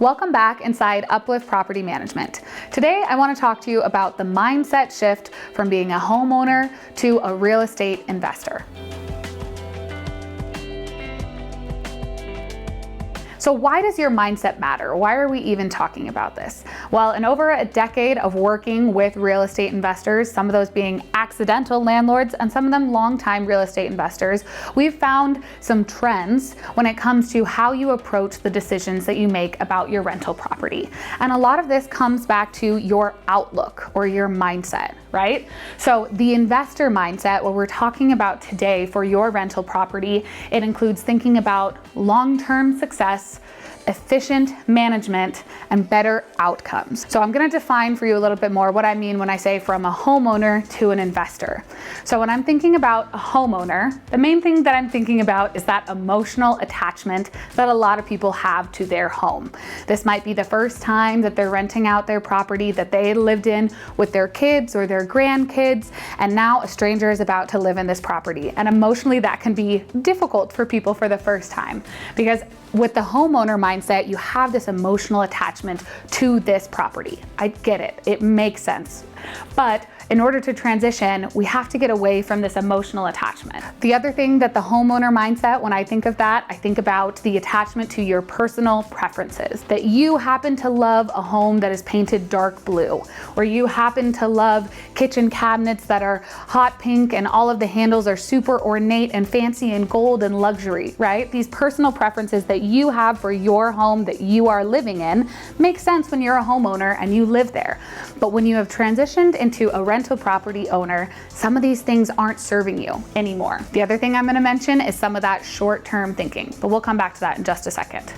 Welcome back inside Uplift Property Management. Today I want to talk to you about the mindset shift from being a homeowner to a real estate investor. So why does your mindset matter? Why are we even talking about this? Well, in over a decade of working with real estate investors, some of those being accidental landlords and some of them longtime real estate investors, we've found some trends when it comes to how you approach the decisions that you make about your rental property. And a lot of this comes back to your outlook or your mindset, right? So the investor mindset, what we're talking about today for your rental property, it includes thinking about long-term success, efficient management, and better outcomes. So I'm going to define for you a little bit more what I mean when I say from a homeowner to an investor. So when I'm thinking about a homeowner, the main thing that I'm thinking about is that emotional attachment that a lot of people have to their home. This might be the first time that they're renting out their property that they lived in with their kids or their grandkids, and now a stranger is about to live in this property. And emotionally, that can be difficult for people for the first time, because with the homeowner mindset, you have this emotional attachment to this property. I get it. It makes sense. But in order to transition, we have to get away from this emotional attachment. The other thing that the homeowner mindset, when I think of that, I think about the attachment to your personal preferences. That you happen to love a home that is painted dark blue, or you happen to love kitchen cabinets that are hot pink and all of the handles are super ornate and fancy and gold and luxury, right? These personal preferences that you have for your home that you are living in make sense when you're a homeowner and you live there. But when you have transitioned into a rental property owner, some of these things aren't serving you anymore. The other thing I'm going to mention is some of that short-term thinking, but we'll come back to that in just a second.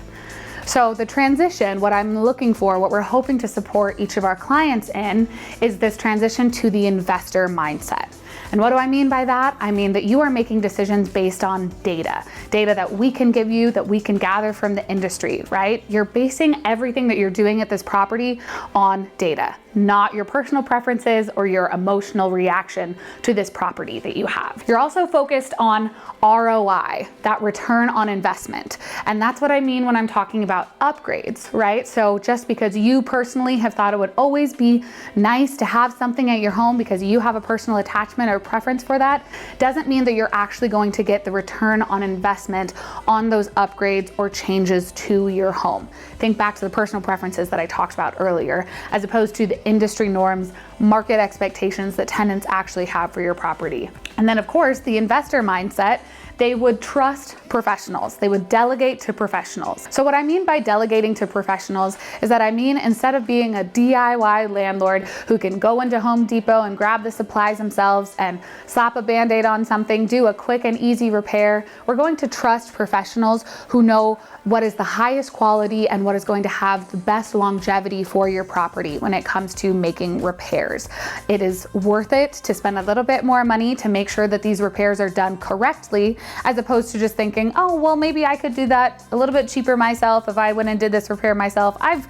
So the transition, what I'm looking for, what we're hoping to support each of our clients in, is this transition to the investor mindset. And what do I mean by that? I mean that you are making decisions based on data that we can give you, that we can gather from the industry, right? You're basing everything that you're doing at this property on data, not your personal preferences or your emotional reaction to this property that you have. You're also focused on ROI, that return on investment. And that's what I mean when I'm talking about upgrades, right? So just because you personally have thought it would always be nice to have something at your home because you have a personal attachment or preference for that, doesn't mean that you're actually going to get the return on investment on those upgrades or changes to your home. Think back to the personal preferences that I talked about earlier, as opposed to the industry norms, market expectations that tenants actually have for your property. And then of course, the investor mindset, they would trust professionals. They would delegate to professionals. So what I mean by delegating to professionals is that I mean, instead of being a DIY landlord who can go into Home Depot and grab the supplies themselves and slap a Band-Aid on something, do a quick and easy repair, we're going to trust professionals who know what is the highest quality and what is going to have the best longevity for your property when it comes to making repairs. It is worth it to spend a little bit more money to make sure that these repairs are done correctly, as opposed to just thinking, oh, well, maybe I could do that a little bit cheaper myself if I went and did this repair myself. I've,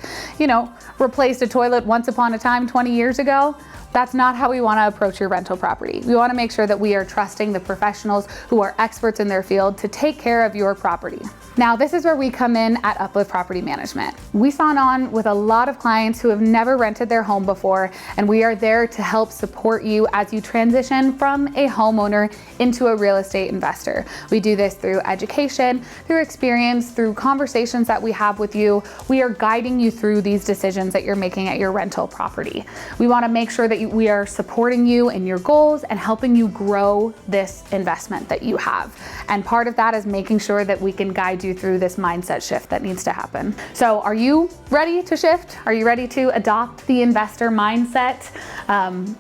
replaced a toilet once upon a time 20 years ago. That's not how we want to approach your rental property. We want to make sure that we are trusting the professionals who are experts in their field to take care of your property. Now, this is where we come in at Uplift Property Management. We sign on with a lot of clients who have never rented their home before, and we are there to help support you as you transition from a homeowner into a real estate investor. We do this through education, through experience, through conversations that we have with you. We are guiding you through these decisions that you're making at your rental property. We want to make sure that we are supporting you in your goals and helping you grow this investment that you have. And part of that is making sure that we can guide you through this mindset shift that needs to happen. So are you ready to shift? Are you ready to adopt the investor mindset?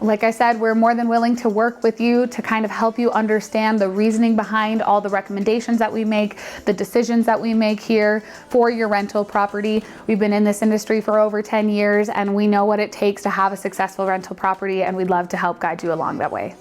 Like I said, we're more than willing to work with you to kind of help you understand the reasoning behind all the recommendations that we make, the decisions that we make here for your rental property. We've been in this industry for over 10 years and we know what it takes to have a successful rental property, and we'd love to help guide you along that way.